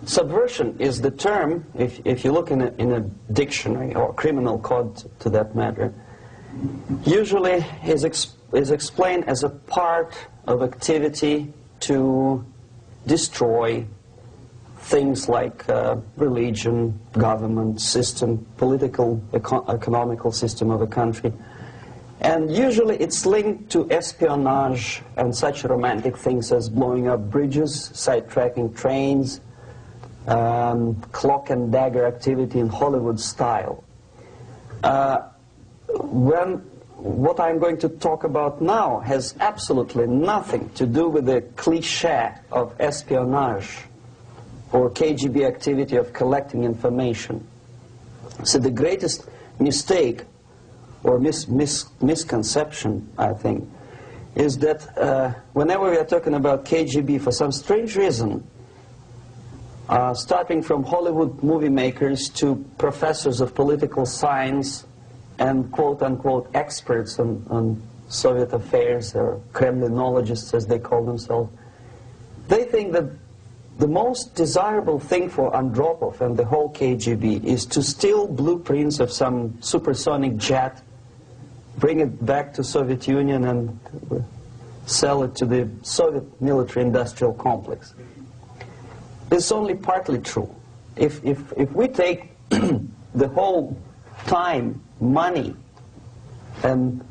Subversion is the term, if you look in a dictionary or criminal code to that matter, usually is explained as a part of activity to destroy things like religion, government, system, political, economical system of a country. And usually it's linked to espionage and such romantic things as blowing up bridges, sidetracking trains, cloak and dagger activity in Hollywood style. What I'm going to talk about now has absolutely nothing to do with the cliché of espionage or KGB activity of collecting information. So the greatest mistake or misconception, I think, is that whenever we are talking about KGB, for some strange reason, starting from Hollywood movie makers to professors of political science and quote-unquote experts on Soviet affairs, or Kremlinologists as they call themselves, they think that the most desirable thing for Andropov and the whole KGB is to steal blueprints of some supersonic jet, bring it back to Soviet Union and sell it to the Soviet military-industrial complex. It's only partly true. If we take the whole time, money, and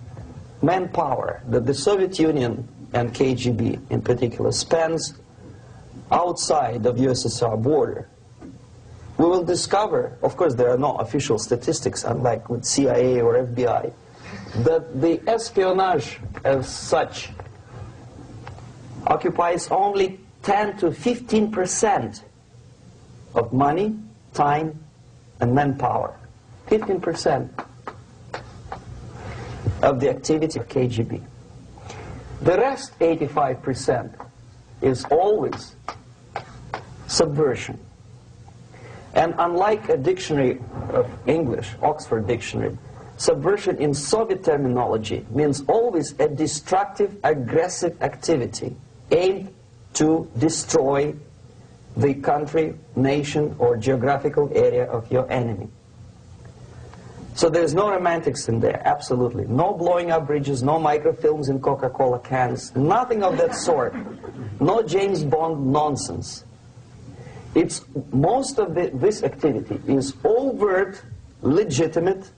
manpower that the Soviet Union and KGB in particular spends outside of USSR border, we will discover, of course there are no official statistics unlike with CIA or FBI, that the espionage as such occupies only 10 to 15% of money, time, and manpower. 15% of the activity of KGB. The rest, 85%, is always subversion. And unlike a dictionary of English, Oxford Dictionary, subversion in Soviet terminology means always a destructive, aggressive activity aimed to destroy the country, nation, or geographical area of your enemy. So there's no romantics in there, absolutely. No blowing up bridges, no microfilms in Coca-Cola cans, nothing of that sort. No James Bond nonsense. It's most of this activity is overt, legitimate,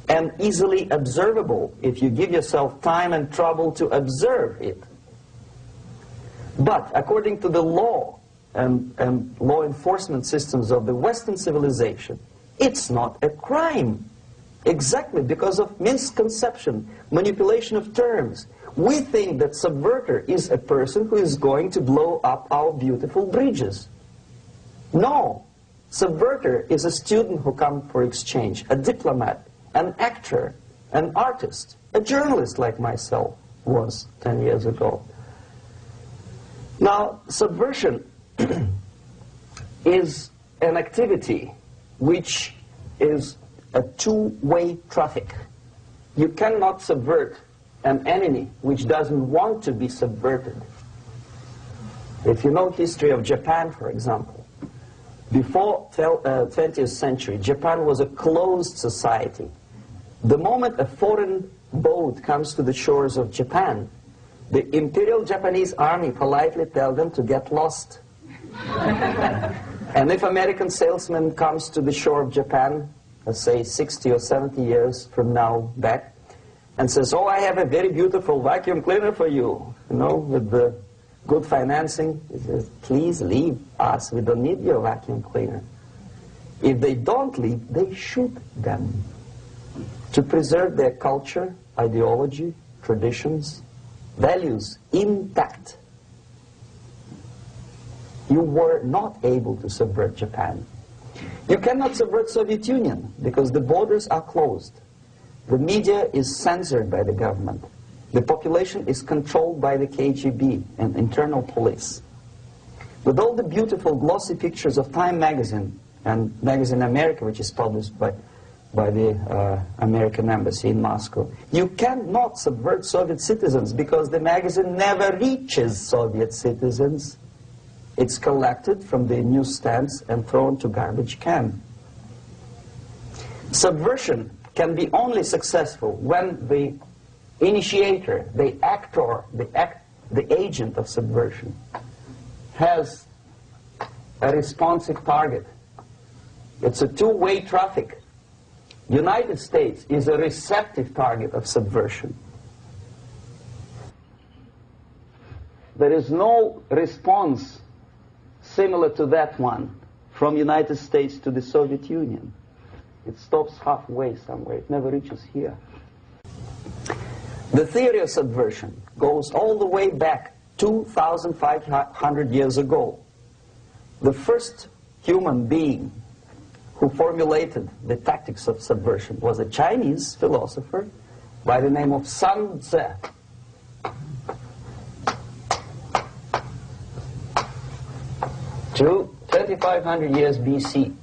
and easily observable if you give yourself time and trouble to observe it. But according to the law and law enforcement systems of the Western civilization, it's not a crime. Exactly because of misconception, manipulation of terms. We think that subverter is a person who is going to blow up our beautiful bridges. No. Subverter is a student who comes for exchange, a diplomat, an actor, an artist, a journalist like myself was 10 years ago. Now, subversion is an activity which is a two-way traffic. You cannot subvert an enemy which doesn't want to be subverted. If you know history of Japan, for example, before 20th century, Japan was a closed society. The moment a foreign boat comes to the shores of Japan, the Imperial Japanese Army politely tells them to get lost. And if American salesman comes to the shore of Japan, let's say 60 or 70 years from now back, and says, oh, I have a very beautiful vacuum cleaner for you, with the good financing, he says, please leave us, we don't need your vacuum cleaner. If they don't leave, they shoot them to preserve their culture, ideology, traditions, values intact. You were not able to subvert Japan. You cannot subvert Soviet Union because the borders are closed. The media is censored by the government. The population is controlled by the KGB and internal police. With all the beautiful glossy pictures of Time magazine and Magazine America, which is published by the American embassy in Moscow, you cannot subvert Soviet citizens because the magazine never reaches Soviet citizens. It's collected from the newsstands and thrown to garbage can. Subversion can be only successful when the initiator, the actor, the agent of subversion has a responsive target. It's a two-way traffic. United States is a receptive target of subversion. There is no response similar to that one from United States to the Soviet Union. It stops halfway somewhere. It never reaches here. The theory of subversion goes all the way back 2,500 years ago. The first human being who formulated the tactics of subversion was a Chinese philosopher by the name of Sun Tzu. 2,500 years BC.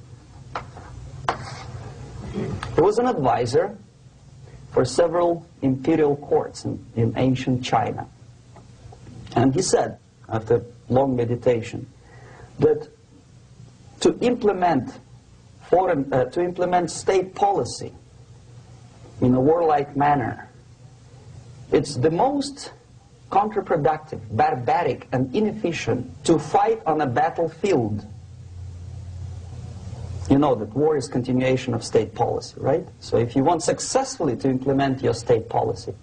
He was an advisor for several imperial courts in ancient China. And he said, after long meditation, that to implement state policy in a warlike manner, it's the most counterproductive, barbaric, and inefficient to fight on a battlefield. You know that war is continuation of state policy, right? So if you want successfully to implement your state policy,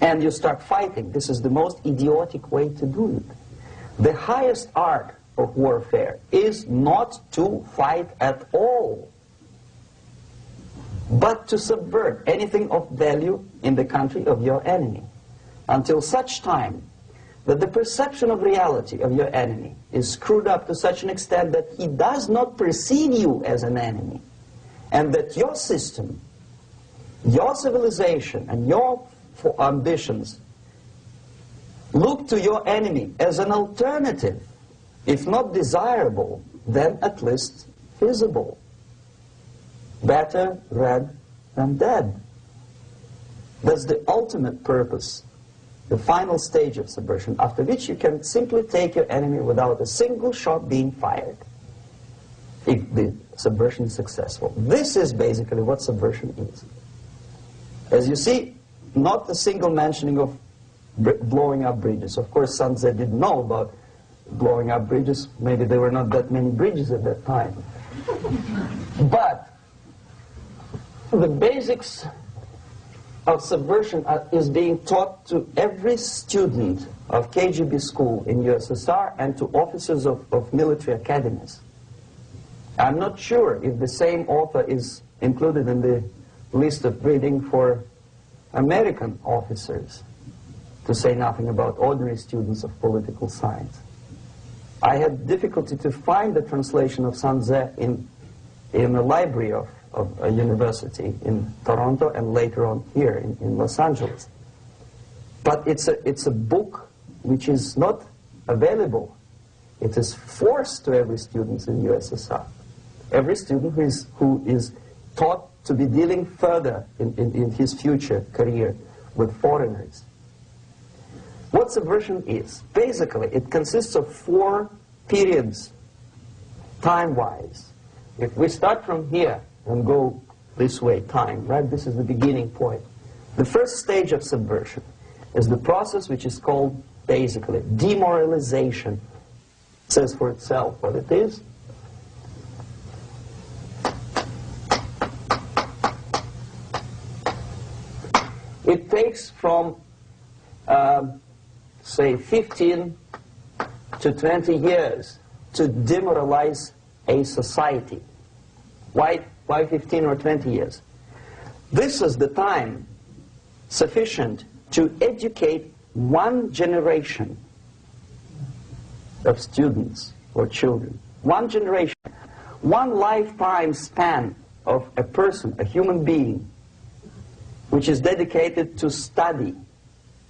and you start fighting, this is the most idiotic way to do it. The highest art of warfare is not to fight at all, but to subvert anything of value in the country of your enemy, until such time that the perception of reality of your enemy is screwed up to such an extent that he does not perceive you as an enemy, and that your system, your civilization, and your ambitions look to your enemy as an alternative, if not desirable, then at least feasible. Better red than dead. That's the ultimate purpose, the final stage of subversion, after which you can simply take your enemy without a single shot being fired, if the subversion is successful. This is basically what subversion is. As you see, not a single mentioning of blowing up bridges. Of course, Sun Tzu didn't know about blowing up bridges. Maybe there were not that many bridges at that time. But the basics of subversion is being taught to every student of KGB school in USSR and to officers of military academies. I'm not sure if the same author is included in the list of reading for American officers, to say nothing about ordinary students of political science. I had difficulty to find the translation of Sun Tzu in the library of a university in Toronto and later on here in Los Angeles. But it's a book which is not available. It is forced to every student in USSR. Every student who is taught to be dealing further in his future career with foreigners. What subversion is? Basically, it consists of 4 periods, time-wise. If we start from here and go this way, time, right? This is the beginning point. The first stage of subversion is the process which is called, basically, demoralization. It says for itself what it is. It takes from, say, 15 to 20 years to demoralize a society. Why 15 or 20 years? This is the time sufficient to educate one generation of students or children. One generation, one lifetime span of a person, a human being, which is dedicated to study,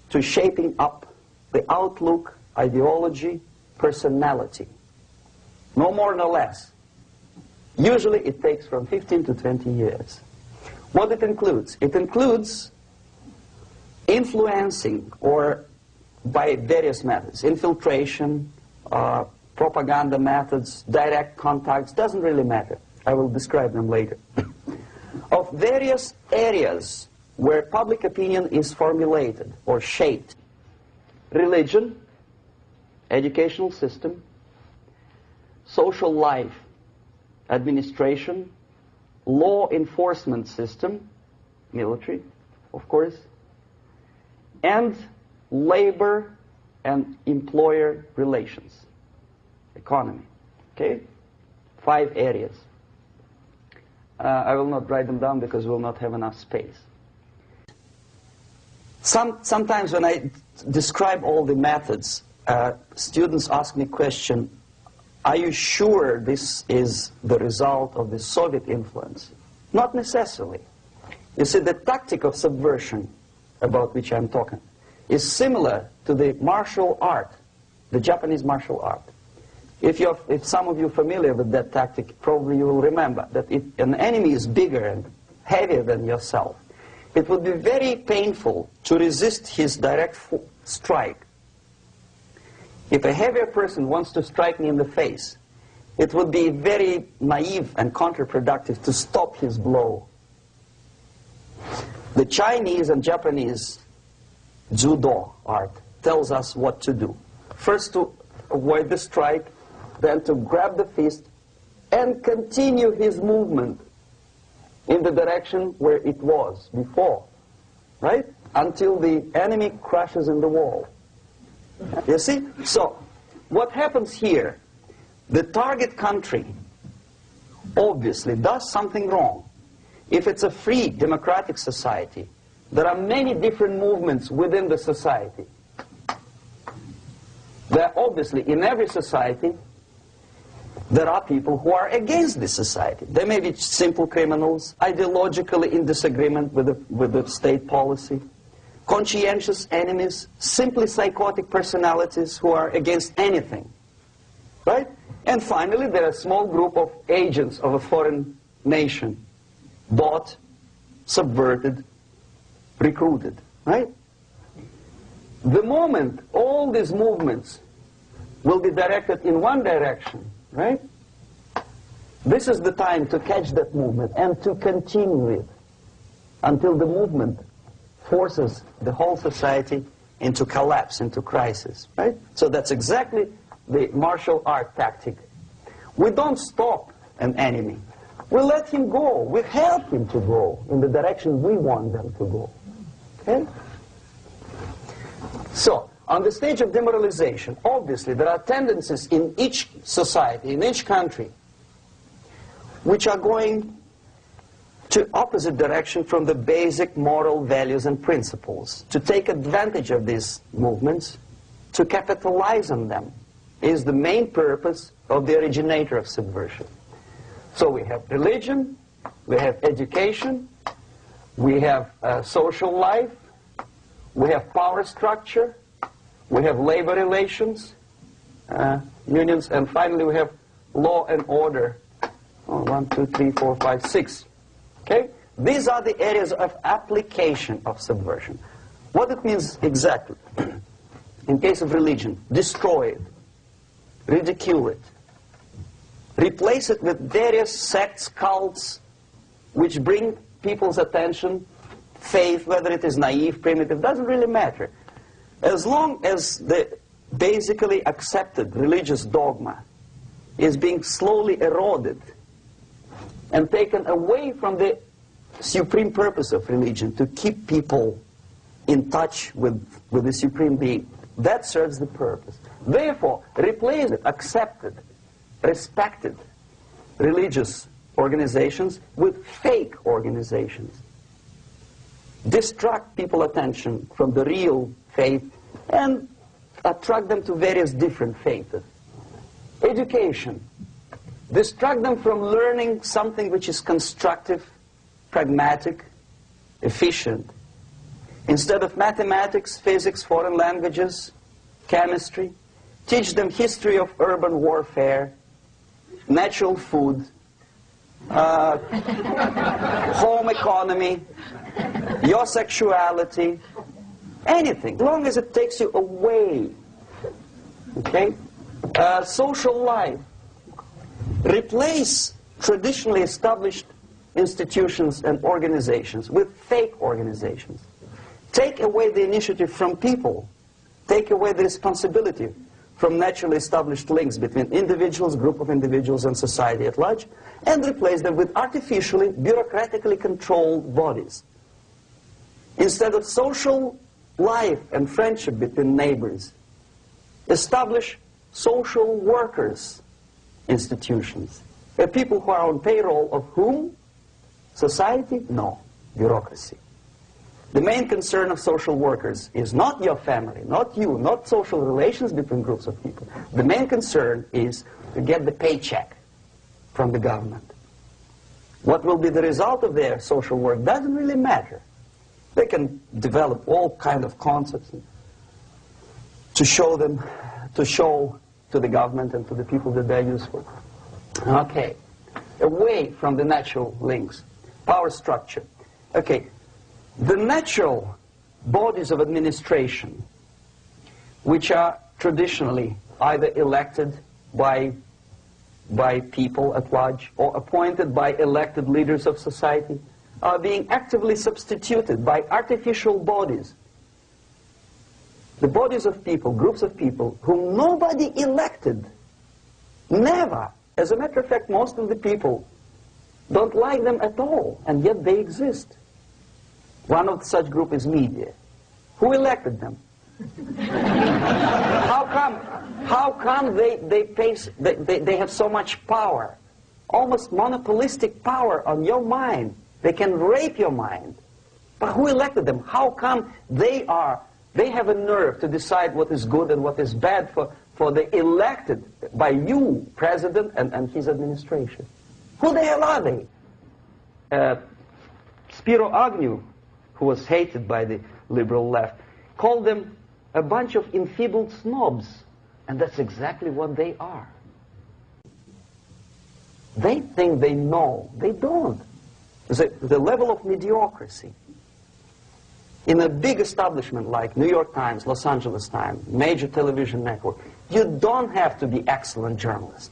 to shaping up the outlook, ideology, personality. No more, no less. Usually it takes from 15 to 20 years. What it includes? It includes influencing, or by various methods, infiltration, propaganda methods, direct contacts, doesn't really matter. I will describe them later. Of various areas where public opinion is formulated or shaped. Religion, educational system, social life, administration, law enforcement system, military, of course, and labor and employer relations, economy. Okay? 5 areas. I will not write them down because we will not have enough space. Sometimes when I describe all the methods, students ask me question, are you sure this is the result of the Soviet influence? Not necessarily. You see, the tactic of subversion, about which I'm talking, is similar to the martial art, the Japanese martial art. If some of you are familiar with that tactic, probably you will remember that if an enemy is bigger and heavier than yourself, it would be very painful to resist his direct strike. If a heavier person wants to strike me in the face, it would be very naive and counterproductive to stop his blow. The Chinese and Japanese judo art tells us what to do. First to avoid the strike, then to grab the fist and continue his movement in the direction where it was before, right? Until the enemy crashes in the wall. You see? So, what happens here? The target country obviously does something wrong. If it's a free democratic society, there are many different movements within the society. There obviously, in every society, there are people who are against this society. They may be simple criminals, ideologically in disagreement with the state policy, conscientious enemies, simply psychotic personalities who are against anything, right? And finally, there are a small group of agents of a foreign nation, bought, subverted, recruited, right? The moment all these movements will be directed in one direction, right? This is the time to catch that movement and to continue it until the movement forces the whole society into collapse, into crisis, right? So that's exactly the martial art tactic. We don't stop an enemy. We let him go. We help him to go in the direction we want them to go. Okay? So, on the stage of demoralization, obviously there are tendencies in each society, in each country, which are going to opposite direction from the basic moral values and principles. To take advantage of these movements, to capitalize on them, is the main purpose of the originator of subversion. So we have religion, we have education, we have social life, we have power structure, we have labor relations, unions, and finally we have law and order. 1, 2, 3, 4, 5, 6. Okay? These are the areas of application of subversion. What it means exactly? In case of religion, destroy it, ridicule it, replace it with various sects, cults, which bring people's attention, faith, whether it is naive, primitive, doesn't really matter. As long as the basically accepted religious dogma is being slowly eroded and taken away from the supreme purpose of religion, to keep people in touch with the supreme being, that serves the purpose. Therefore, replace it, accepted, respected religious organizations with fake organizations. Distract people's attention from the real faith and attract them to various different faiths. Education. Distract them from learning something which is constructive, pragmatic, efficient. Instead of mathematics, physics, foreign languages, chemistry, teach them history of urban warfare, natural food, home economy, your sexuality, anything, as long as it takes you away, okay, Social life. Replace traditionally established institutions and organizations with fake organizations. Take away the initiative from people. Take away the responsibility from naturally established links between individuals, group of individuals, and society at large, and replace them with artificially, bureaucratically controlled bodies. Instead of social life and friendship between neighbors, establish social workers institutions. People who are on payroll of whom? Society? No. Bureaucracy. The main concern of social workers is not your family, not you, not social relations between groups of people. The main concern is to get the paycheck from the government. What will be the result of their social work doesn't really matter. They can develop all kind of concepts to show to the government and to the people that they're useful. Okay, away from the natural links, power structure. Okay, the natural bodies of administration, which are traditionally either elected by people at large or appointed by elected leaders of society, are being actively substituted by artificial bodies. The bodies of people, groups of people, whom nobody elected. Never. As a matter of fact, most of the people don't like them at all, and yet they exist. One of such group is media. Who elected them? How come they have so much power? Almost monopolistic power on your mind. They can rape your mind. But who elected them? How come they have a nerve to decide what is good and what is bad for the elected by you, president, and his administration? Who the hell are they? Spiro Agnew, who was hated by the liberal left, called them a bunch of enfeebled snobs. And that's exactly what they are. They think they know. They don't. The level of mediocrity. In a big establishment like New York Times, Los Angeles Times, major television network, you don't have to be excellent journalist.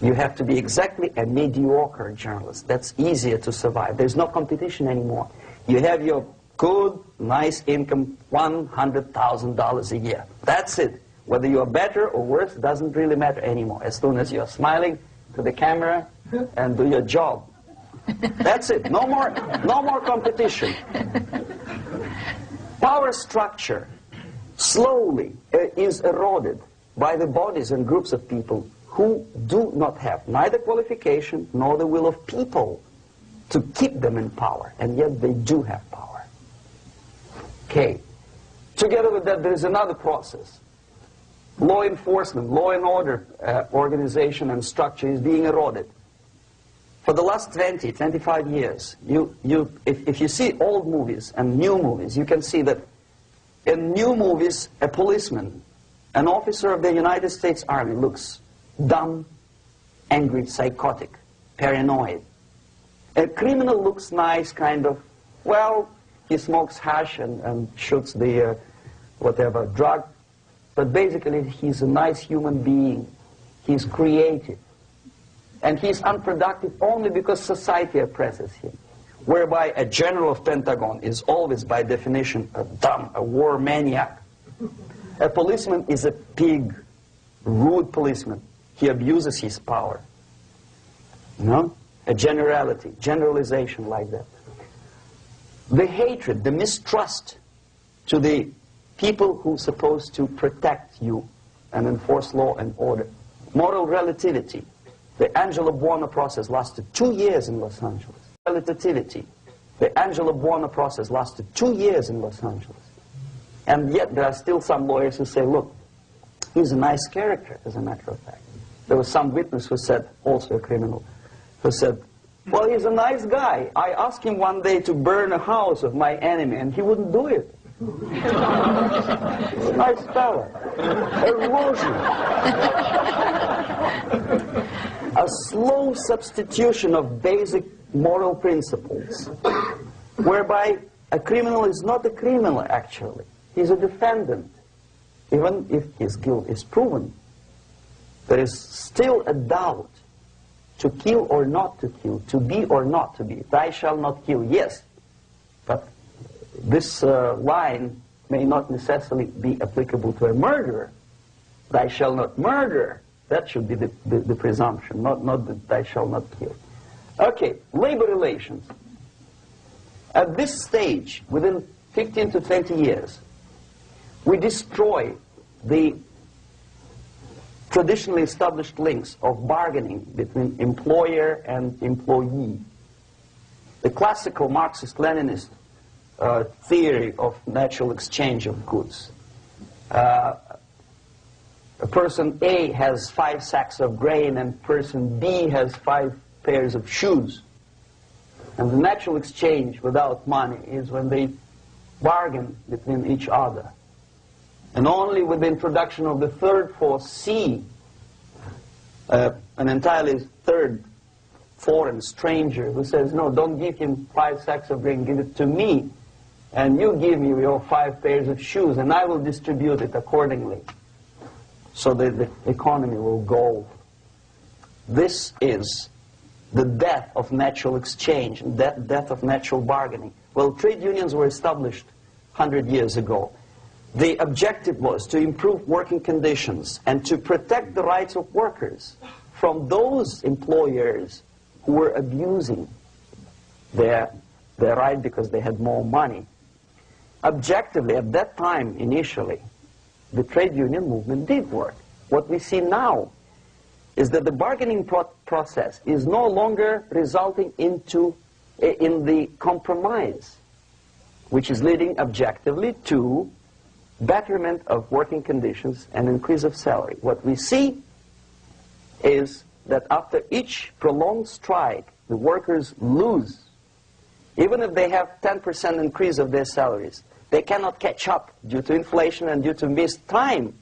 You have to be exactly a mediocre journalist. That's easier to survive. There's no competition anymore. You have your good, nice income, $100,000 a year. That's it. Whether you're better or worse doesn't really matter anymore. As soon as you're smiling to the camera and do your job. That's it. No more competition. Power structure slowly is eroded by the bodies and groups of people who do not have neither qualification nor the will of people to keep them in power, and yet they do have power. Okay. Together with that, there is another process. Law enforcement, law and order organization and structure is being eroded. For the last 20, 25 years, if you see old movies and new movies, you can see that in new movies, a policeman, an officer of the United States Army looks dumb, angry, psychotic, paranoid. A criminal looks nice, kind of, well, he smokes hash and shoots the whatever drug, but basically he's a nice human being. He's creative. And he's unproductive only because society oppresses him. Whereby a general of Pentagon is always, by definition, a dumb, a war maniac. A policeman is a pig, rude policeman. He abuses his power. You know? A generality, generalization like that. The hatred, the mistrust to the people who are supposed to protect you and enforce law and order. Moral relativity. The Angelo Buono process lasted 2 years in Los Angeles. Relativity. The Angelo Buono process lasted 2 years in Los Angeles. And yet there are still some lawyers who say, look, he's a nice character, as a matter of fact. There was some witness who said, also a criminal, who said, well, he's a nice guy. I asked him one day to burn a house of my enemy, and he wouldn't do it. He's a nice fellow. Erosion. A slow substitution of basic moral principles, whereby a criminal is not a criminal, actually. He's a defendant. Even if his guilt is proven, there is still a doubt to kill or not to kill, to be or not to be. Thou shalt not kill, yes, but this line may not necessarily be applicable to a murderer. Thou shalt not murder, that should be the presumption, not that thou shalt not kill. Okay, labor relations. At this stage, within 15 to 20 years, we destroy the traditionally established links of bargaining between employer and employee. The classical Marxist-Leninist theory of natural exchange of goods. A person A has 5 sacks of grain and person B has 5 pairs of shoes. And the natural exchange without money is when they bargain between each other. And only with the introduction of the third force, C, an entirely third foreign stranger who says, no, don't give him 5 sacks of grain, give it to me. And you give me your 5 pairs of shoes, and I will distribute it accordingly. So that the economy will go. This is the death of natural exchange, death of natural bargaining. Well, trade unions were established 100 years ago. The objective was to improve working conditions and to protect the rights of workers from those employers who were abusing their right because they had more money. Objectively, at that time, initially, the trade union movement did work. What we see now is that the bargaining process is no longer resulting in the compromise, which is leading objectively to betterment of working conditions and increase of salary. What we see is that after each prolonged strike, the workers lose. Even if they have 10% increase of their salaries, they cannot catch up due to inflation and due to missed time.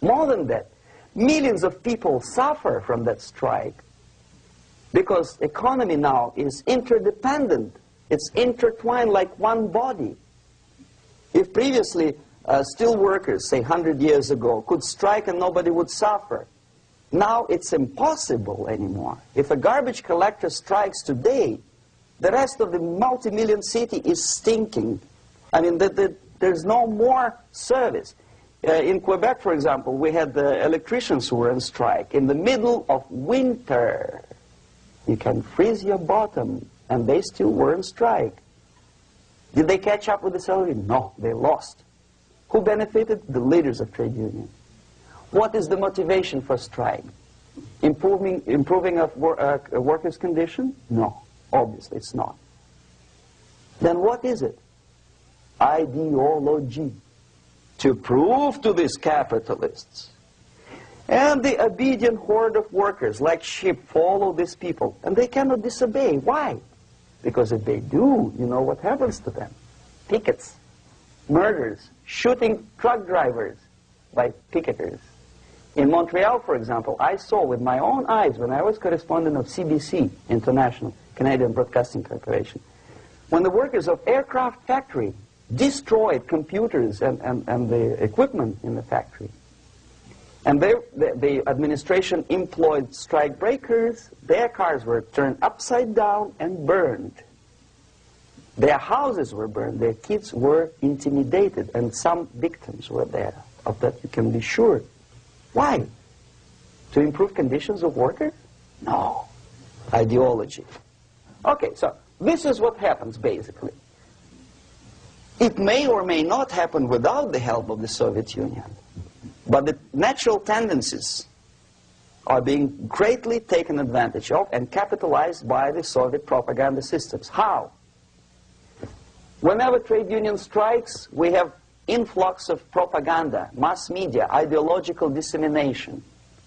More than that, millions of people suffer from that strike because economy now is interdependent. It's intertwined like one body. If previously steel workers, say 100 years ago, could strike and nobody would suffer, now it's impossible anymore. If a garbage collector strikes today, the rest of the multi-million city is stinking. I mean, there's no more service. In Quebec, for example, we had the electricians who were on strike in the middle of winter. You can freeze your bottom, and they still were on strike. Did they catch up with the salary? No, they lost. Who benefited? The leaders of trade unions. What is the motivation for strike? Improving of workers' condition? No, obviously it's not. Then what is it? Ideology. To prove to these capitalists. And the obedient horde of workers, like sheep, follow these people. And they cannot disobey. Why? Because if they do, you know what happens to them. Pickets, murders, shooting truck drivers by picketers. In Montreal, for example, I saw with my own eyes when I was correspondent of CBC, International, Canadian Broadcasting Corporation, when the workers of aircraft factory destroyed computers and the equipment in the factory. And the administration employed strike breakers. Their cars were turned upside down and burned. Their houses were burned. Their kids were intimidated. And some victims were there. Of that you can be sure. Why? To improve conditions of workers? No. Ideology. Okay, so this is what happens basically. It may or may not happen without the help of the Soviet Union. But the natural tendencies are being greatly taken advantage of and capitalized by the Soviet propaganda systems. How? Whenever trade union strikes, we have influx of propaganda, mass media, ideological dissemination.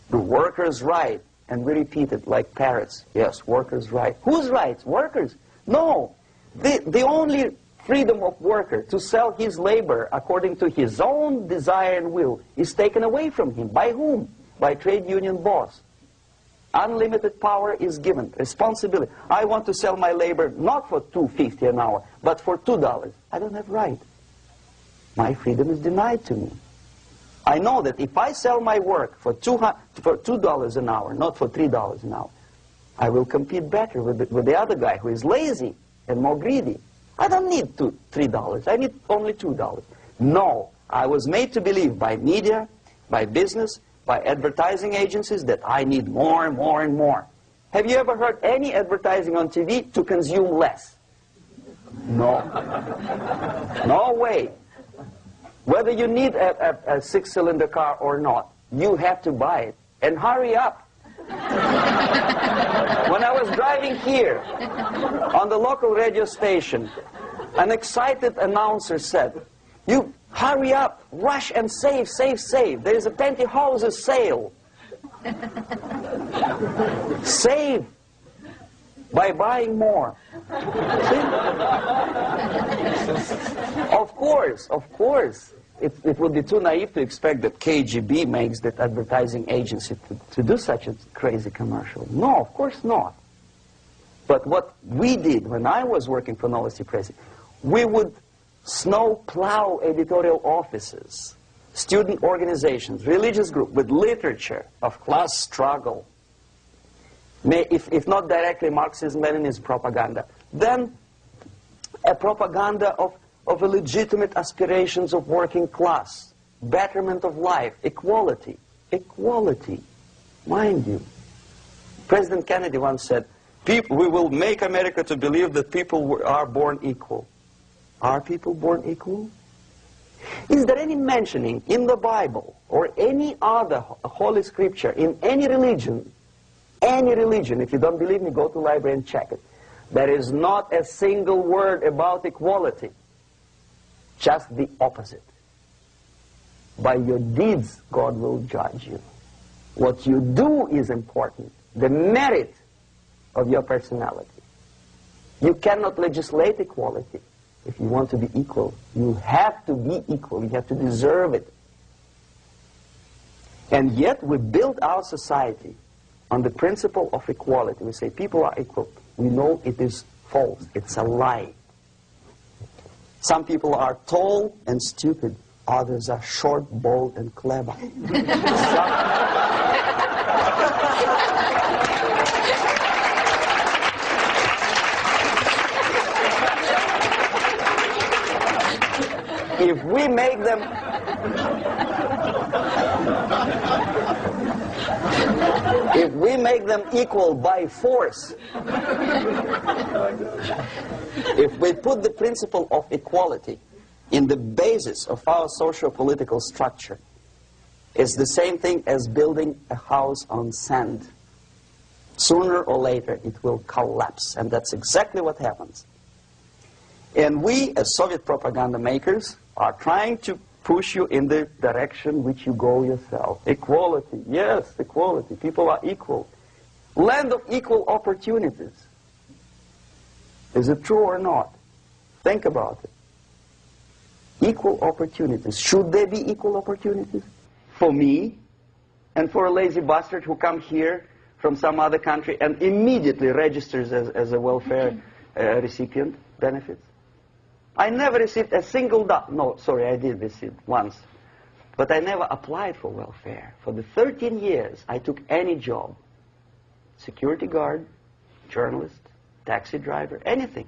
The workers' right, and we repeat it like parrots. Yes, workers' right. Whose rights? Workers? No. The only freedom of worker to sell his labor according to his own desire and will is taken away from him. By whom? By trade union boss. Unlimited power is given. Responsibility. I want to sell my labor not for $2.50 an hour, but for $2. I don't have right. My freedom is denied to me. I know that if I sell my work for $2 an hour, not for $3 an hour, I will compete better with the other guy who is lazy and more greedy. I don't need $3. I need only $2. No, I was made to believe by media, by business, by advertising agencies that I need more and more and more. Have you ever heard any advertising on TV to consume less? No. No way. Whether you need a six-cylinder car or not, you have to buy it. And hurry up. When I was driving here, on the local radio station, an excited announcer said, "You hurry up, rush and save, save, save. There is a pantyhose sale." Save by buying more. Of course. It would be too naive to expect that KGB makes that advertising agency to do such a crazy commercial. No, of course not. But what we did when I was working for Novosti Press, we would snow plow editorial offices, student organizations, religious groups with literature of class struggle. If not directly Marxism-Leninism propaganda, then a propaganda of the legitimate aspirations of working class, betterment of life, equality. Equality, mind you. President Kennedy once said, we will make America to believe that people are born equal. Are people born equal? Is there any mentioning in the Bible or any other holy scripture in any religion, if you don't believe me, go to the library and check it. There is not a single word about equality. Just the opposite. By your deeds, God will judge you. What you do is important. The merit of your personality. You cannot legislate equality. If you want to be equal, you have to be equal. You have to deserve it. And yet we build our society on the principle of equality. We say people are equal. We know it is false. It's a lie. Some people are tall and stupid. Others are short, bold, and clever. If we make them equal by force, if we put the principle of equality in the basis of our socio-political structure, it's the same thing as building a house on sand. Sooner or later it will collapse, and that's exactly what happens. And we, as Soviet propaganda makers, are trying to push you in the direction which you go yourself. Equality, yes, equality. People are equal. Land of equal opportunities. Is it true or not? Think about it. Equal opportunities. Should there be equal opportunities? For me and for a lazy bastard who comes here from some other country and immediately registers as a welfare recipient benefits? I never received a single dollar. No, sorry, I did receive once. But I never applied for welfare. For the 13 years, I took any job. Security guard, journalist, taxi driver, anything.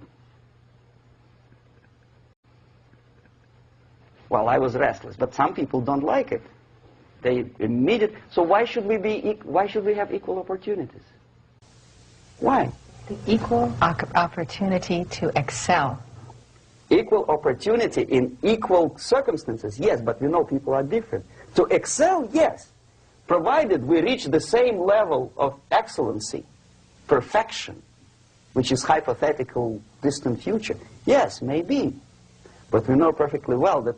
Well, I was restless, but some people don't like it. They immediately. So why should we have equal opportunities? Why? The equal opportunity to excel. Equal opportunity in equal circumstances, yes, but we know people are different. To excel, yes, provided we reach the same level of excellency, perfection, which is hypothetical, distant future. Yes, maybe. But we know perfectly well that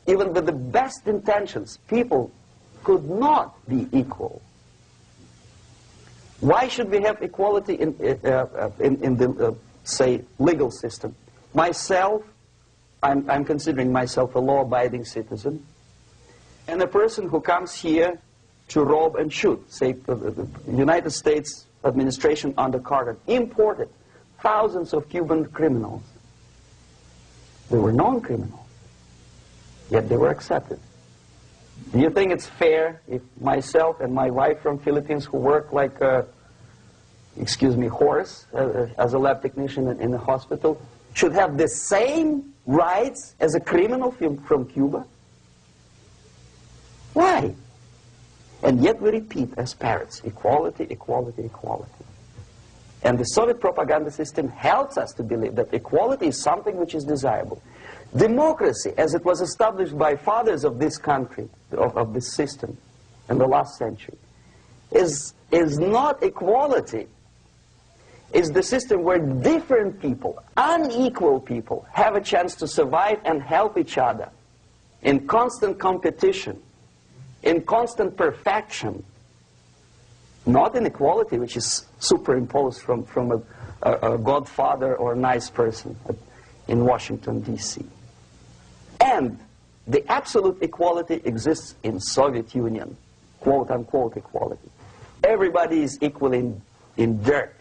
even with the best intentions, people could not be equal. Why should we have equality in the, say, legal system? Myself, I'm considering myself a law-abiding citizen, and a person who comes here to rob and shoot, say, the United States administration under Carter imported thousands of Cuban criminals. They were non-criminals, yet they were accepted. Do you think it's fair if myself and my wife from Philippines, who work like a, excuse me, horse as a lab technician in a hospital, should have the same rights as a criminal from Cuba? Why? And yet we repeat as parrots, equality, equality, equality. And the Soviet propaganda system helps us to believe that equality is something which is desirable. Democracy, as it was established by fathers of this country, of this system in the last century, is not equality. It's the system where different people, unequal people, have a chance to survive and help each other in constant competition, in constant perfection, not in equality, which is superimposed from a godfather or a nice person in Washington, D.C. And the absolute equality exists in Soviet Union, quote-unquote equality. Everybody is equal in dirt,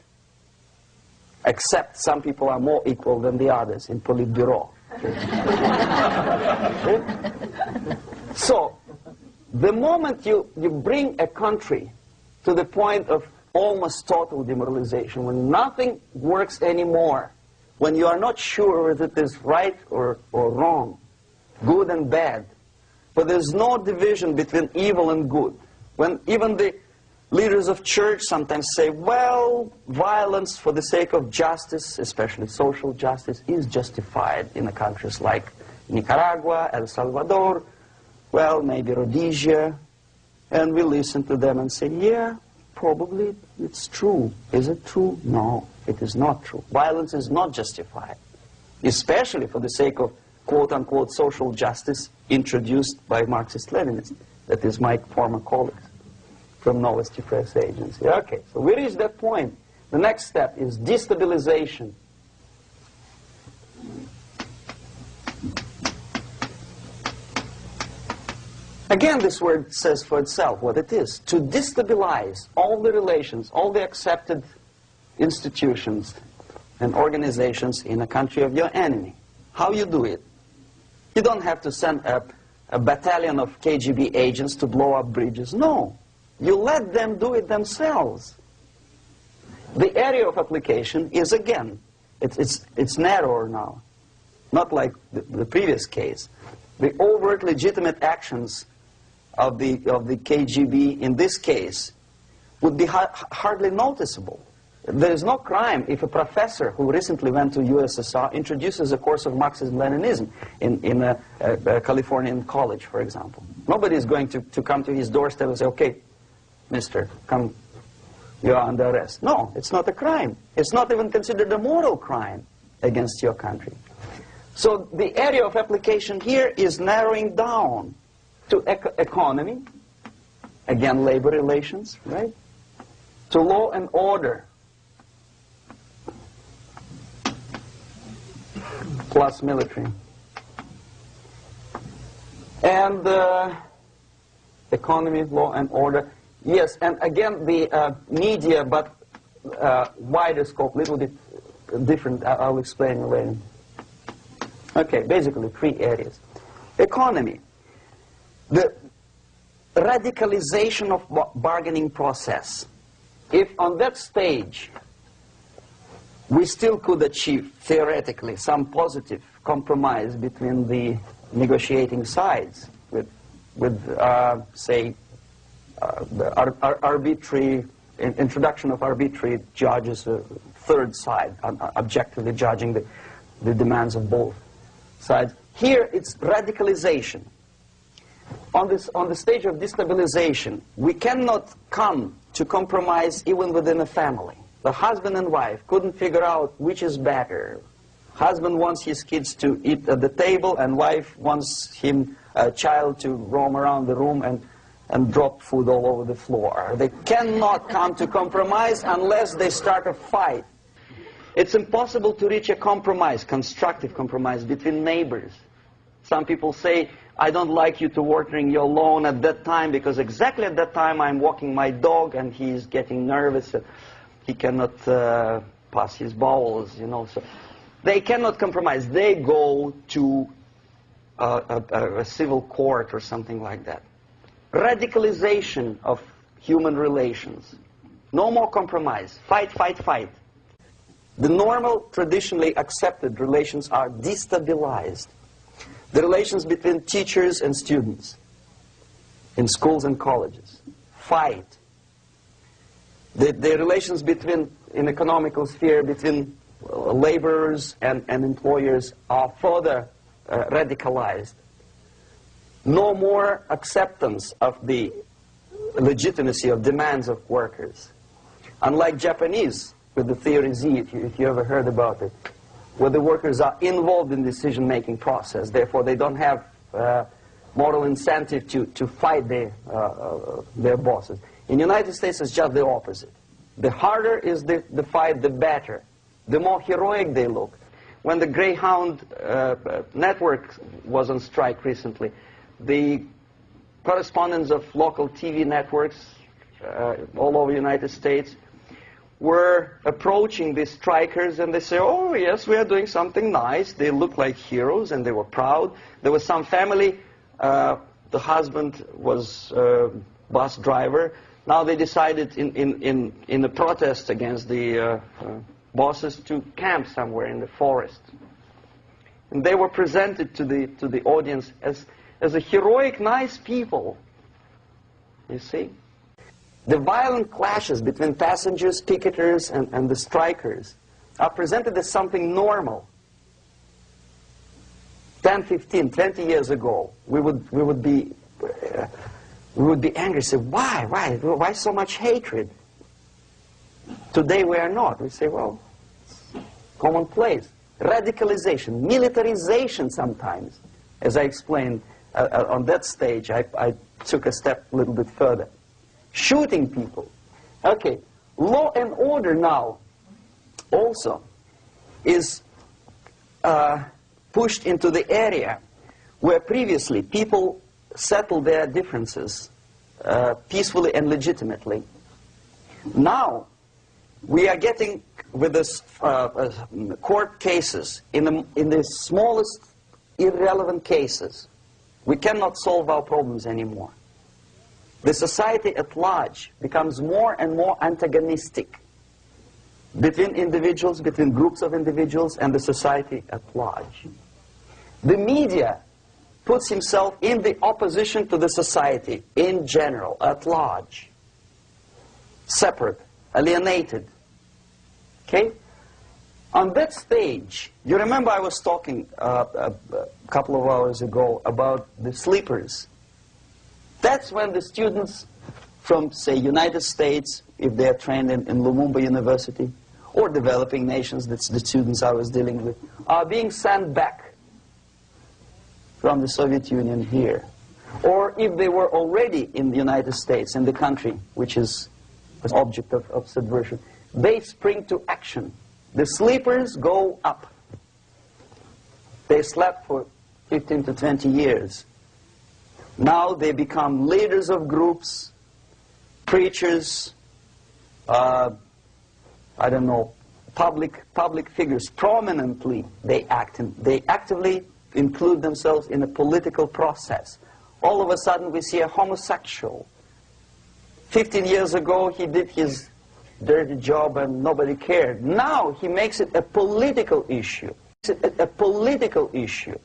except some people are more equal than the others in Politburo. So, the moment you bring a country to the point of almost total demoralization, when nothing works anymore, when you are not sure whether it is right or wrong, good and bad, but there's no division between evil and good, when even the leaders of church sometimes say, well, violence for the sake of justice, especially social justice, is justified in the countries like Nicaragua, El Salvador, well, maybe Rhodesia, and we listen to them and say, yeah, probably it's true. Is it true? No, it is not true. Violence is not justified, especially for the sake of quote-unquote social justice introduced by Marxist-Leninists, that is my former colleagues from Novosti Press Agency. Okay, so we reached that point. The next step is destabilization. Again, this word says for itself what it is. To destabilize all the relations, all the accepted institutions and organizations in a country of your enemy. How you do it? You don't have to send a battalion of KGB agents to blow up bridges. No. You let them do it themselves. The area of application is, again, it's narrower now. Not like the previous case. The overt legitimate actions of the KGB in this case would be hardly noticeable. There is no crime if a professor who recently went to USSR introduces a course of Marxism-Leninism in a Californian college, for example. Nobody is going to come to his doorstep and say, okay, mister, come, you are under arrest. No, it's not a crime. It's not even considered a moral crime against your country. So the area of application here is narrowing down to economy, again, labor relations, right? To law and order, plus military. And economy, law and order. Yes, and again, the media, but wider scope, little bit different. I'll explain later. Okay, basically 3 areas. Economy. The radicalization of bargaining process. If on that stage we still could achieve, theoretically, some positive compromise between the negotiating sides with say, the arbitrary, introduction of arbitrary judges, a third side, objectively judging the demands of both sides. Here it's radicalization. On the stage of destabilization, we cannot come to compromise even within a family. The husband and wife couldn't figure out which is better. Husband wants his kids to eat at the table, and wife wants him, a child, to roam around the room and drop food all over the floor. They cannot come to compromise unless they start a fight. It's impossible to reach a compromise, constructive compromise, between neighbors. Some people say, I don't like you to watering your lawn at that time because exactly at that time I'm walking my dog and he's getting nervous. He cannot pass his bowels, you know. So they cannot compromise. They go to a civil court or something like that. radicalization of human relations. No more compromise. Fight, fight, fight. The normal, traditionally accepted relations are destabilized. The relations between teachers and students in schools and colleges. Fight. The relations between, in economical sphere, between laborers and employers are further radicalized. No more acceptance of the legitimacy of demands of workers. Unlike Japanese, with the theory Z, if you ever heard about it, where the workers are involved in the decision-making process, therefore they don't have moral incentive to fight their bosses. In the United States, it's just the opposite. The harder is the fight, the better. The more heroic they look. When the Greyhound network was on strike recently, the correspondents of local TV networks all over the United States were approaching these strikers, and they say, oh yes, we are doing something nice. They look like heroes, and they were proud. There was some family, the husband was bus driver. Now they decided in a protest against the bosses to camp somewhere in the forest. And they were presented to the audience as a heroic, nice people. You see? The violent clashes between passengers, picketers, and the strikers are presented as something normal. 10, 15, 20 years ago, we would be angry, say, why so much hatred? Today we are not. We say, well, it's commonplace. Radicalization, militarization sometimes. As I explained on that stage, I took a step a little bit further. Shooting people. Okay, law and order now also is pushed into the area where previously people settled their differences peacefully and legitimately. Now we are getting with this court cases in the smallest irrelevant cases. We cannot solve our problems anymore. The society at large becomes more and more antagonistic between individuals, between groups of individuals, and the society at large. The media puts himself in the opposition to the society in general, at large. Separate, alienated. Okay? On that stage, you remember I was talking a couple of hours ago about the sleepers. That's when the students from, say, United States, if they are trained in Lumumba University, or developing nations, that's the students I was dealing with, are being sent back from the Soviet Union here. Or if they were already in the United States, in the country, which is an object of subversion, they spring to action. The sleepers go up. They slept for 15 to 20 years. Now they become leaders of groups, preachers, I don't know, public figures. Prominently they actively include themselves in a political process. All of a sudden we see a homosexual. 15 years ago he did his dirty job and nobody cared. Now he makes it a political issue. A political issue.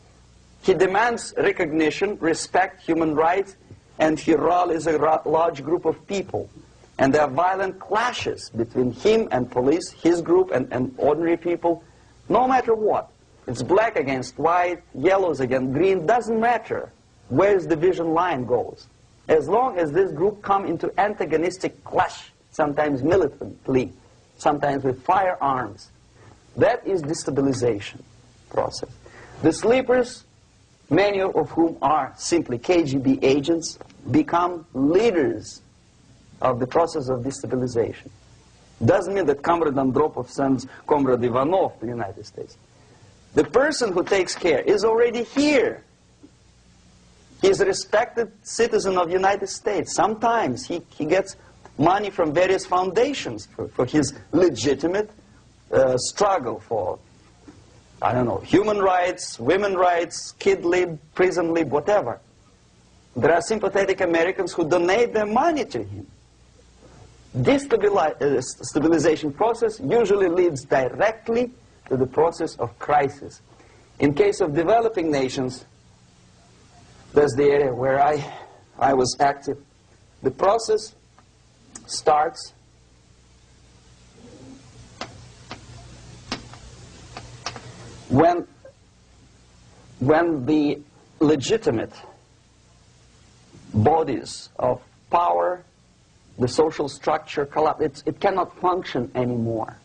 He demands recognition, respect, human rights, and he rallies a large group of people. And there are violent clashes between him and police, his group and ordinary people, no matter what. It's black against white, yellows against green, doesn't matter where the division line goes. As long as this group come into antagonistic clash, sometimes militantly, sometimes with firearms, that is destabilization process. The sleepers, many of whom are simply KGB agents, become leaders of the process of destabilization. Doesn't mean that Comrade Andropov sends Comrade Ivanov to the United States. The person who takes care is already here. He is a respected citizen of the United States. Sometimes he gets money from various foundations for his legitimate struggle for, I don't know, human rights, women's rights, kid lib, prison lib, whatever. There are sympathetic Americans who donate their money to him. This stabilization process usually leads directly to the process of crisis. In case of developing nations, that's the area where I was active. The process starts when the legitimate bodies of power, the social structure collapse. It cannot function anymore.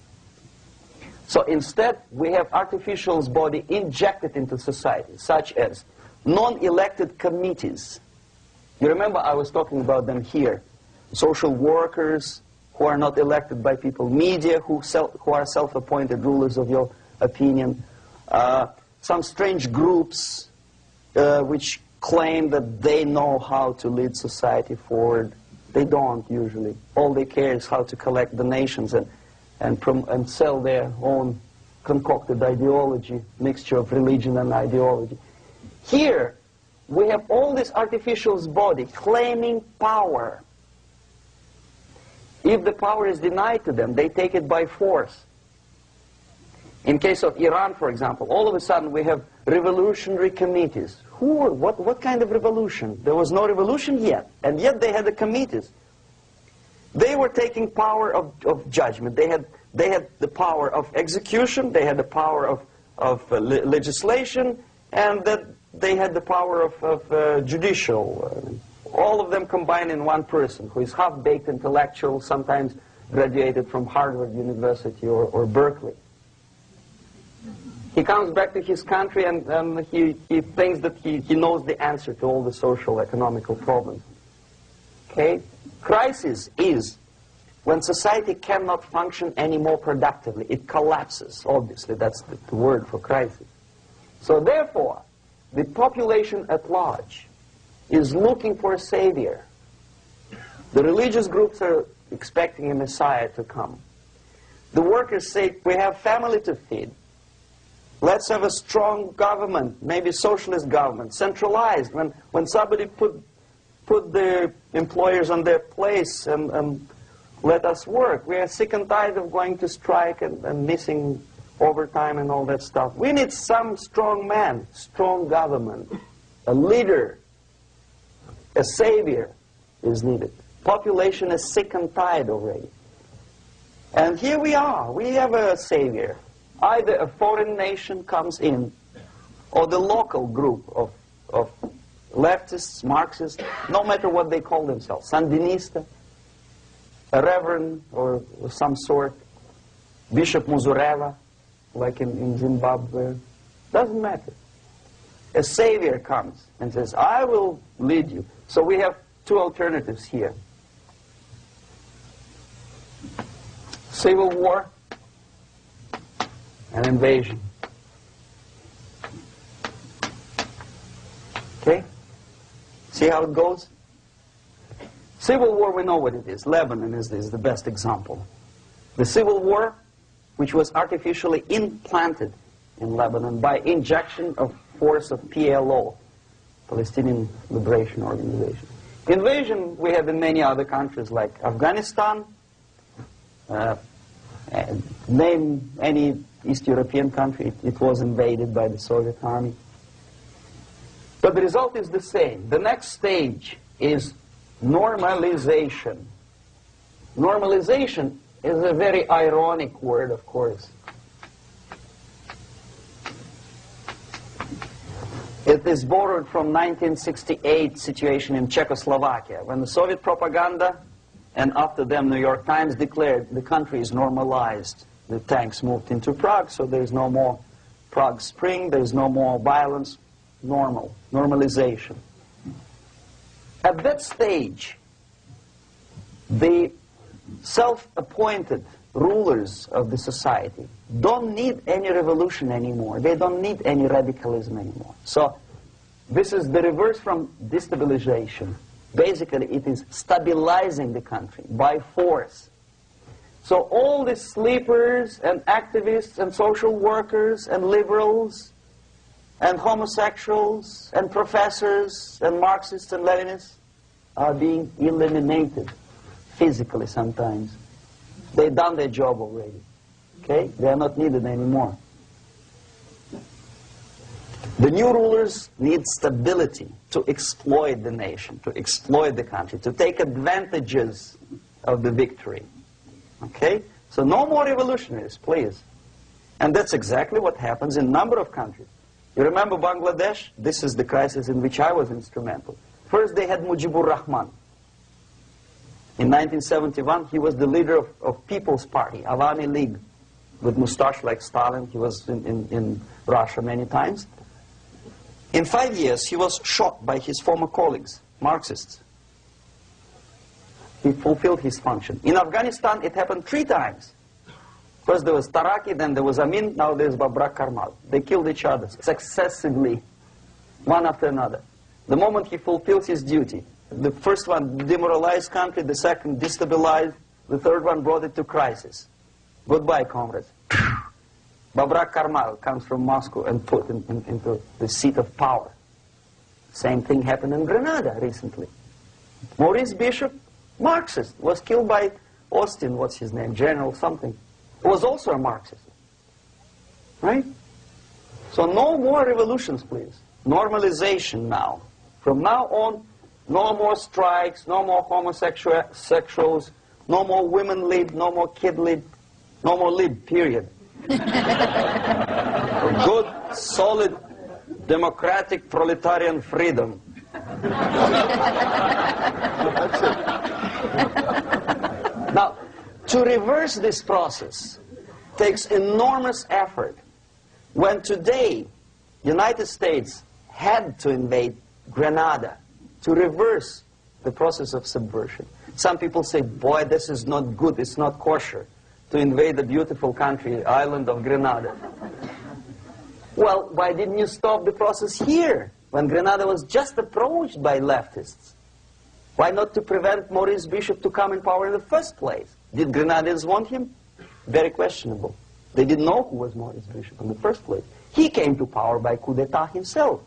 So instead, we have artificial body injected into society, such as non-elected committees. You remember I was talking about them here. Social workers who are not elected by people, media who are self-appointed rulers of your opinion, some strange groups which claim that they know how to lead society forward. They don't usually. All they care is how to collect donations and sell their own concocted ideology, mixture of religion and ideology. Here, we have all this artificial body claiming power. If the power is denied to them, they take it by force. In case of Iran, for example, all of a sudden we have revolutionary committees. What kind of revolution? There was no revolution yet, and yet they had the committees. They were taking power of judgment. They had the power of execution, they had the power of legislation, and that they had the power of judicial. All of them combined in one person, who is half-baked intellectual, sometimes graduated from Harvard University or Berkeley. He comes back to his country and he thinks that he knows the answer to all the social, economical problems. Okay? Crisis is when society cannot function anymore productively. It collapses, obviously. That's the word for crisis. So therefore, the population at large is looking for a savior. The religious groups are expecting a Messiah to come. The workers say, we have family to feed. Let's have a strong government, maybe socialist government, centralized. When somebody put the employers on their place and let us work. We are sick and tired of going to strike and missing overtime and all that stuff. We need some strong man, strong government, a leader, a savior is needed. Population is sick and tired already. And here we are. We have a savior. Either a foreign nation comes in, or the local group of leftists, Marxists, no matter what they call themselves, Sandinista, a reverend or some sort, Bishop Muzureva, like in Zimbabwe, doesn't matter. A savior comes and says, I will lead you. So we have two alternatives here. Civil war and invasion. Okay? See how it goes? Civil war, we know what it is. Lebanon is the best example. The civil war, which was artificially implanted in Lebanon by injection of force of PLO, Palestinian Liberation Organization. Invasion we have in many other countries like Afghanistan, name any East European country, it was invaded by the Soviet army. But the result is the same. The next stage is normalization. Normalization is a very ironic word, of course. It is borrowed from 1968 situation in Czechoslovakia, when the Soviet propaganda and after them New York Times declared the country is normalized. The tanks moved into Prague, so there is no more Prague Spring, there is no more violence. Normalization. At that stage, the self-appointed rulers of the society don't need any revolution anymore. They don't need any radicalism anymore. So this is the reverse from destabilization. Basically, it is stabilizing the country by force. So all the sleepers and activists and social workers and liberals and homosexuals and professors and Marxists and Leninists are being eliminated physically sometimes. They've done their job already. Okay? They are not needed anymore. The new rulers need stability to exploit the nation, to exploit the country, to take advantages of the victory. Okay? So no more revolutionaries, please. And that's exactly what happens in a number of countries. You remember Bangladesh? This is the crisis in which I was instrumental. First they had Mujibur Rahman. In 1971, he was the leader of People's Party, Awami League, with mustache like Stalin. He was in Russia many times. In 5 years, he was shot by his former colleagues, Marxists. He fulfilled his function. In Afghanistan, it happened 3 times. First there was Taraki, then there was Amin, now there's Babrak Karmal. They killed each other successively, one after another. The moment he fulfills his duty, the first one demoralized country, the second destabilized, the third one brought it to crisis. Goodbye, comrades. Babrak Karmal comes from Moscow and put into the seat of power. Same thing happened in Grenada recently. Maurice Bishop, Marxist, was killed by Austin, what's his name, General something, who was also a Marxist. Right? So no more revolutions, please. Normalization now. From now on, no more strikes, no more homosexuals, no more women lib, no more kid lib, no more lib, period. Good, solid, democratic, proletarian freedom. That's it. Now, to reverse this process takes enormous effort. When today, United States had to invade Grenada to reverse the process of subversion. Some people say, boy, this is not good, it's not kosher to invade the beautiful country, island of Grenada. Well, why didn't you stop the process here, when Grenada was just approached by leftists? Why not to prevent Maurice Bishop to come in power in the first place? Did Grenadians want him? Very questionable. They didn't know who was Maurice Bishop in the first place. He came to power by coup d'etat himself.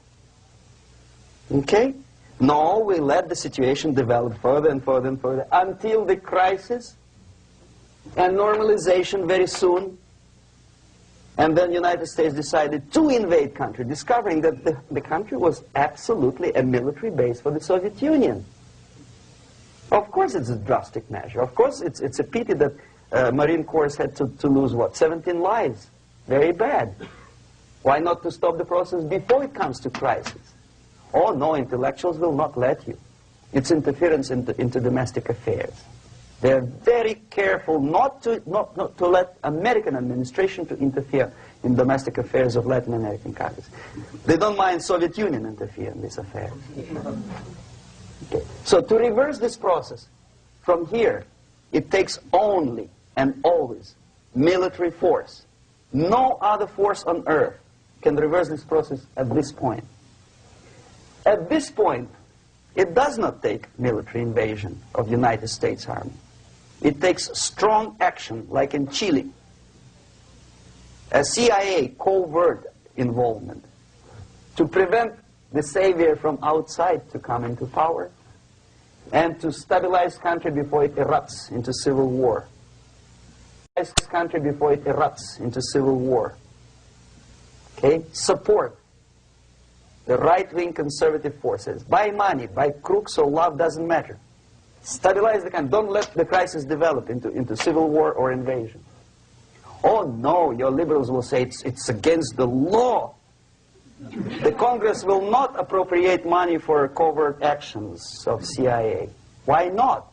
Okay? No, we let the situation develop further and further and further until the crisis and normalization very soon. And then the United States decided to invade country, discovering that the country was absolutely a military base for the Soviet Union. Of course it's a drastic measure. Of course it's a pity that Marine Corps had to lose, what, 17 lives. Very bad. Why not to stop the process before it comes to crisis? Oh no, intellectuals will not let you. It's interference into domestic affairs. They're very careful not to let American administration to interfere in domestic affairs of Latin American countries. They don't mind Soviet Union interfere in these affairs. Okay. So to reverse this process, from here, it takes only and always military force. No other force on earth can reverse this process at this point. At this point, it does not take military invasion of the United States Army. It takes strong action, like in Chile, a CIA covert involvement to prevent the savior from outside to come into power and to stabilize country before it erupts into civil war. Country before it erupts into civil war. Okay? Support the right-wing conservative forces. By money, by crooks or love, doesn't matter. Stabilize the country. Don't let the crisis develop into civil war or invasion. Oh no, your liberals will say it's against the law. The Congress will not appropriate money for covert actions of CIA. Why not?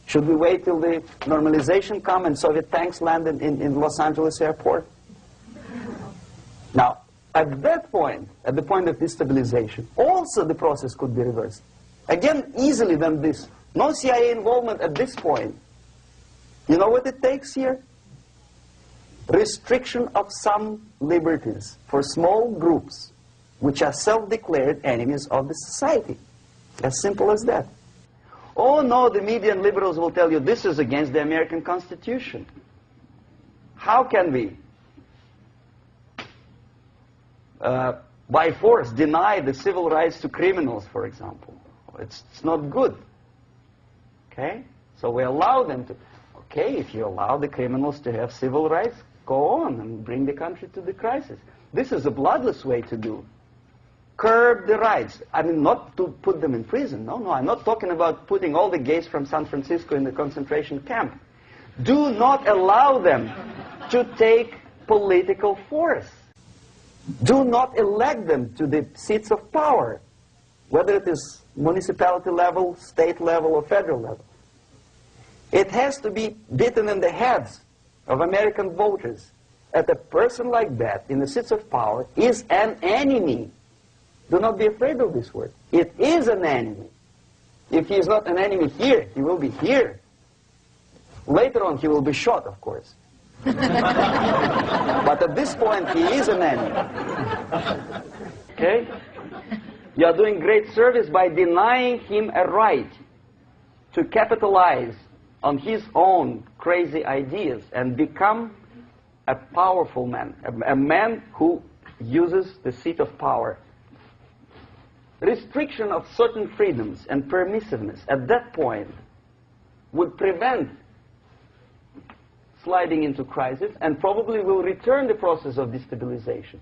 Should we wait till the normalization come and Soviet tanks land in Los Angeles airport? Now, at that point, at the point of destabilization, also the process could be reversed. Again, easily than this. No CIA involvement at this point. You know what it takes here? Restriction of some liberties for small groups which are self-declared enemies of the society. As simple as that. Oh no, the media and liberals will tell you this is against the American Constitution. How can we by force deny the civil rights to criminals, for example. It's not good. Okay? So we allow them to. Okay, if you allow the criminals to have civil rights, go on and bring the country to the crisis. This is a bloodless way to do. Curb the rights. I mean, not to put them in prison. No, I'm not talking about putting all the gays from San Francisco in the concentration camp. Do not allow them to take political force. Do not elect them to the seats of power, whether it is municipality level, state level, or federal level. It has to be beaten in the heads of American voters that a person like that in the seats of power is an enemy. Do not be afraid of this word. It is an enemy. If he is not an enemy here, he will be here. Later on, he will be shot, of course. But at this point, he is an enemy. Okay? You are doing great service by denying him a right to capitalize on his own crazy ideas and become a powerful man, a man who uses the seat of power. Restriction of certain freedoms and permissiveness at that point would prevent sliding into crisis and probably will return the process of destabilization.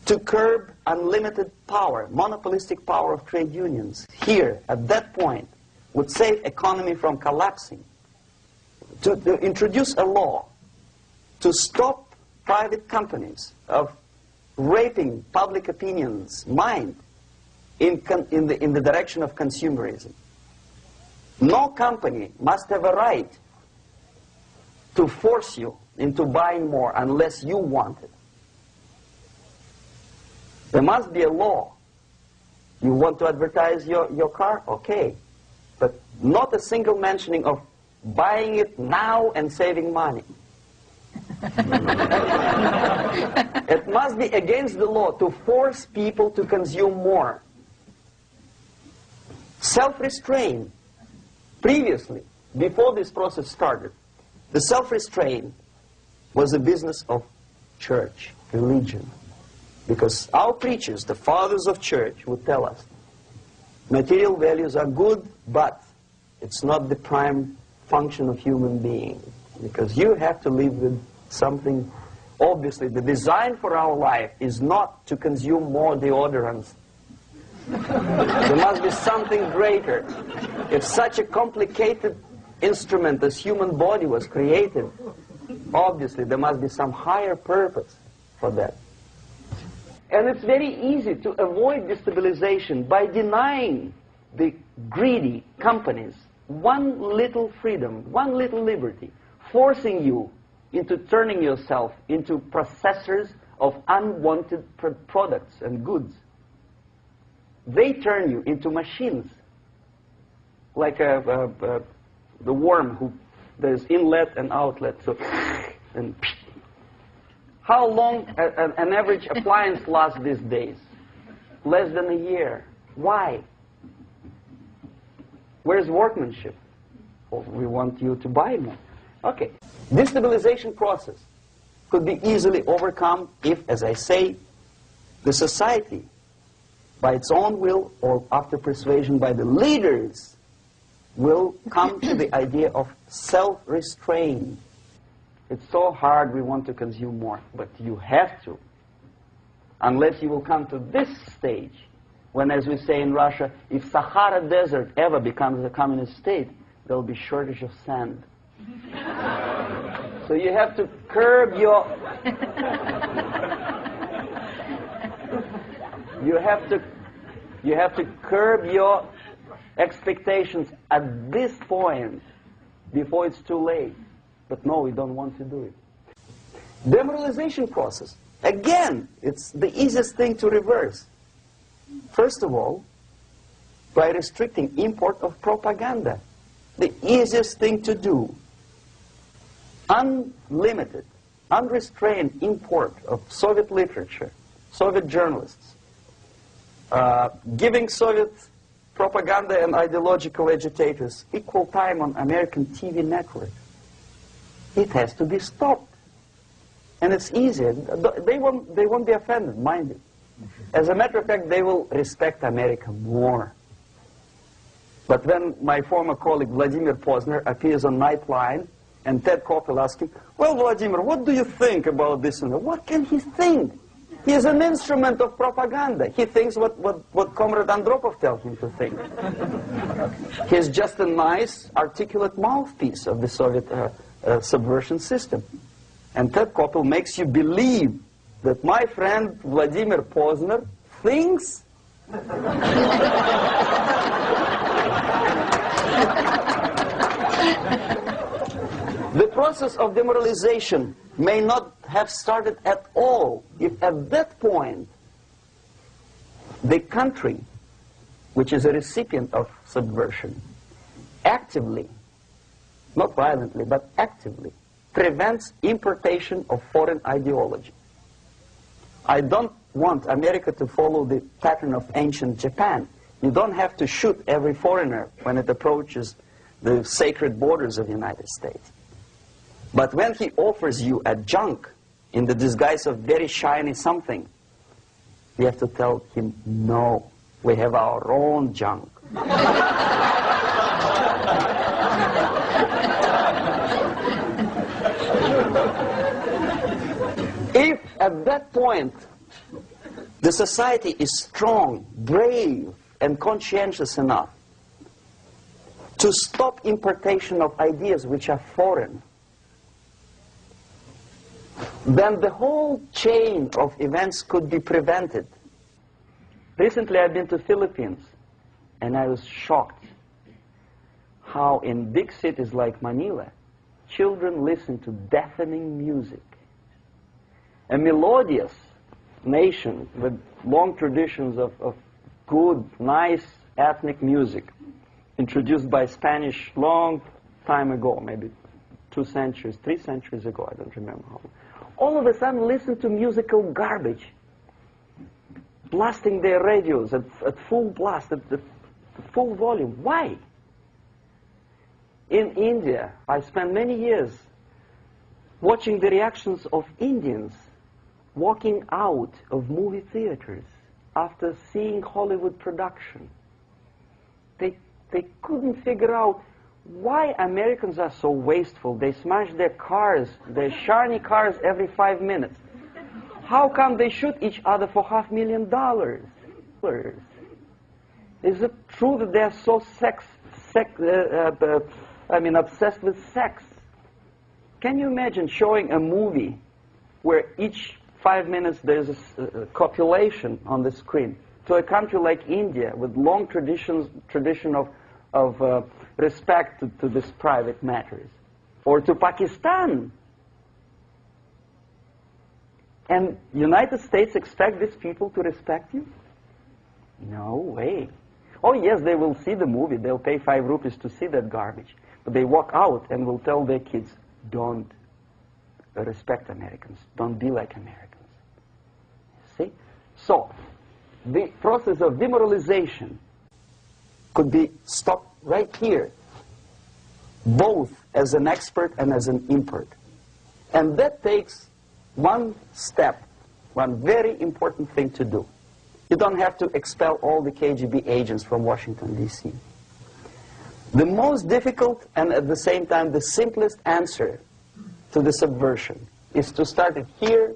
To curb unlimited power, monopolistic power of trade unions, here, at that point, would save economy from collapsing. To introduce a law to stop private companies of raping public opinion's mind in the direction of consumerism. No company must have a right to force you into buying more unless you want it. There must be a law. You want to advertise your car? Okay. But not a single mentioning of buying it now and saving money. It must be against the law to force people to consume more. Self-restraint. Previously, before this process started, the self-restraint was a business of church, religion. Because our preachers, the fathers of church, would tell us, material values are good, but it's not the prime function of human being. Because you have to live with something. Obviously, the design for our life is not to consume more deodorants. There must be something greater. If such a complicated instrument as human body was created, obviously there must be some higher purpose for that. And it's very easy to avoid destabilization by denying the greedy companies one little freedom, one little liberty, forcing you into turning yourself into processors of unwanted products and goods. They turn you into machines, like the worm who there's inlet and outlet. So, and how long an average appliance lasts these days? Less than a year. Why? Where's workmanship? Well, we want you to buy more. Okay. Destabilization process could be easily overcome if, as I say, the society, by its own will or after persuasion by the leaders, will come to the idea of self-restraint. It's so hard we want to consume more, but you have to. Unless you will come to this stage, when, as we say in Russia, if Sahara Desert ever becomes a communist state, there will be shortage of sand. So you have to curb your... You have to curb your expectations at this point before it's too late. But no, we don't want to do it. Demoralization process. Again, it's the easiest thing to reverse. First of all, by restricting import of propaganda. The easiest thing to do. Unlimited, unrestrained import of Soviet literature, Soviet journalists. Giving Soviet propaganda and ideological agitators equal time on American TV network. It has to be stopped. And it's easy. They won't be offended, mind you. As a matter of fact, they will respect America more. But when my former colleague Vladimir Posner appears on Nightline, and Ted Koppel asks him, well, Vladimir, what do you think about this? And what can he think? He is an instrument of propaganda. He thinks what Comrade Andropov tells him to think. He's just a nice, articulate mouthpiece of the Soviet subversion system. And Ted Koppel makes you believe that my friend Vladimir Posner thinks the process of demoralization may not have started at all if at that point the country, which is a recipient of subversion, actively, not violently, but actively, prevents importation of foreign ideology. I don't want America to follow the pattern of ancient Japan. You don't have to shoot every foreigner when it approaches the sacred borders of the United States. But when he offers you a junk in the disguise of very shiny something, you have to tell him, no, we have our own junk. If at that point the society is strong, brave, and conscientious enough to stop importation of ideas which are foreign, then the whole chain of events could be prevented. Recently I've been to Philippines, and I was shocked how in big cities like Manila, children listen to deafening music. A melodious nation with long traditions of good, nice ethnic music, introduced by Spanish long time ago, maybe 2 centuries, 3 centuries ago, I don't remember how. All of a sudden listen to musical garbage, blasting their radios at full blast, at full volume. Why? In India, I spent many years watching the reactions of Indians walking out of movie theaters after seeing Hollywood production. They couldn't figure out why Americans are so wasteful. They smash their cars, their shiny cars, every 5 minutes. How come they shoot each other for $500,000? Is it true that they're so obsessed with sex? Can you imagine showing a movie where each 5 minutes there's a copulation on the screen to a country like India with long tradition of respect to these private matters, or to Pakistan? And United States expect these people to respect you? No way. Oh yes, they will see the movie, they'll pay 5 rupees to see that garbage, but they walk out and will tell their kids, don't respect Americans, don't be like Americans. See? So, the process of demoralization could be stopped right here, both as an expert and as an import. And that takes one step, one very important thing to do. You don't have to expel all the KGB agents from Washington, D.C. The most difficult and at the same time the simplest answer to the subversion is to start it here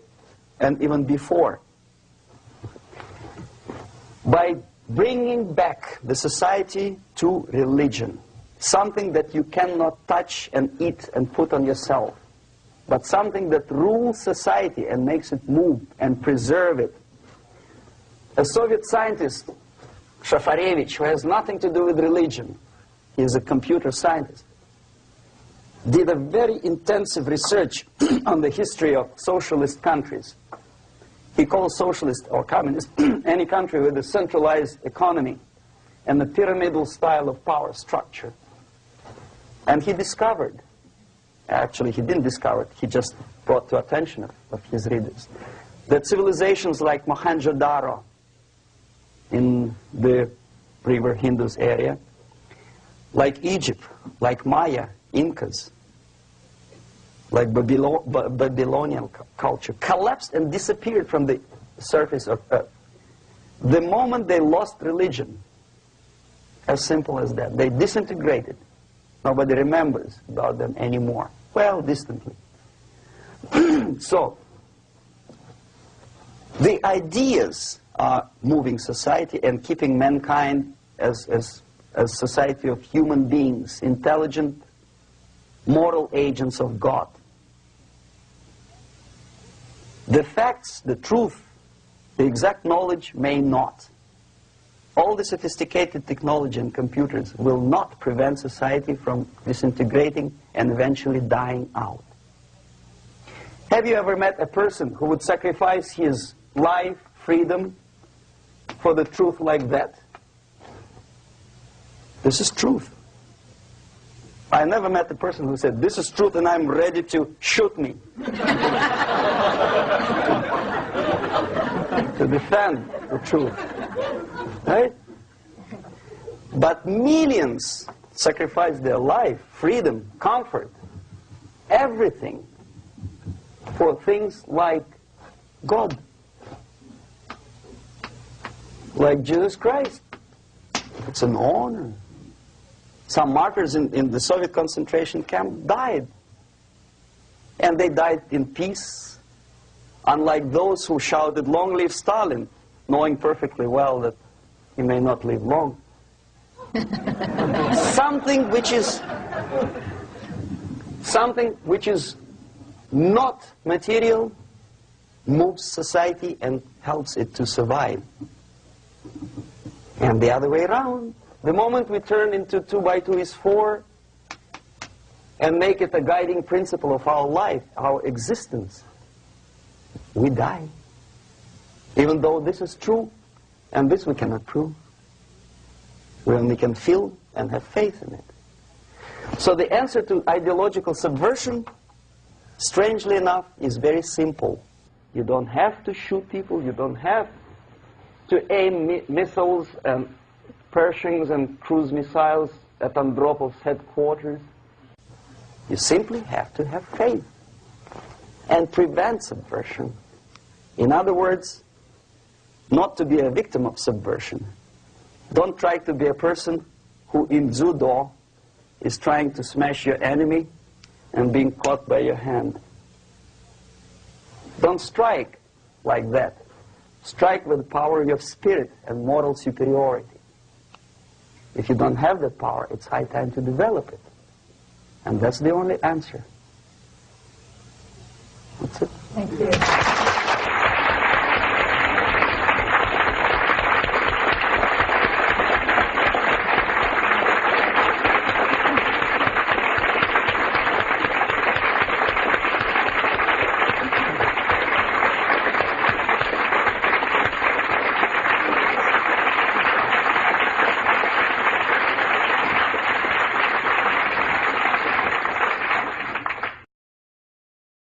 and even before, by bringing back the society to religion, something that you cannot touch and eat and put on yourself, but something that rules society and makes it move and preserve it. A Soviet scientist, Shafarevich, who has nothing to do with religion, he is a computer scientist, did a very intensive research on the history of socialist countries. He calls socialist or communist any country with a centralized economy and a pyramidal style of power structure. And he discovered, actually he didn't discover it, he just brought to attention of his readers, that civilizations like Mohenjo-Daro in the river Indus area, like Egypt, like Maya, Incas, like Babylonian culture, collapsed and disappeared from the surface of Earth The moment they lost religion, as simple as that, they disintegrated. Nobody remembers about them anymore. Well, distantly. So, the ideas are moving society and keeping mankind as a society of human beings, intelligent, moral agents of God. The facts, the truth, the exact knowledge may not. All the sophisticated technology and computers will not prevent society from disintegrating and eventually dying out. Have you ever met a person who would sacrifice his life, freedom, for the truth like that? This is truth. I never met a person who said, this is truth and I'm ready to shoot me. To defend the truth. Right? But millions sacrifice their life, freedom, comfort, everything for things like God. Like Jesus Christ. It's an honor. Some martyrs in the Soviet concentration camp died. And they died in peace. Unlike those who shouted, "Long live Stalin," knowing perfectly well that he may not live long. Something which is not material moves society and helps it to survive. And the other way around. The moment we turn into 2 by 2 is 4 and make it a guiding principle of our life, our existence, we die. Even though this is true, and this we cannot prove. We only can feel and have faith in it. So the answer to ideological subversion, strangely enough, is very simple. You don't have to shoot people, you don't have to aim missiles and Pershings and cruise missiles at Andropov's headquarters. You simply have to have faith and prevent subversion. In other words, not to be a victim of subversion. Don't try to be a person who in judo is trying to smash your enemy and being caught by your hand. Don't strike like that. Strike with the power of your spirit and moral superiority. If you don't have that power, it's high time to develop it. And that's the only answer. That's it. Thank you.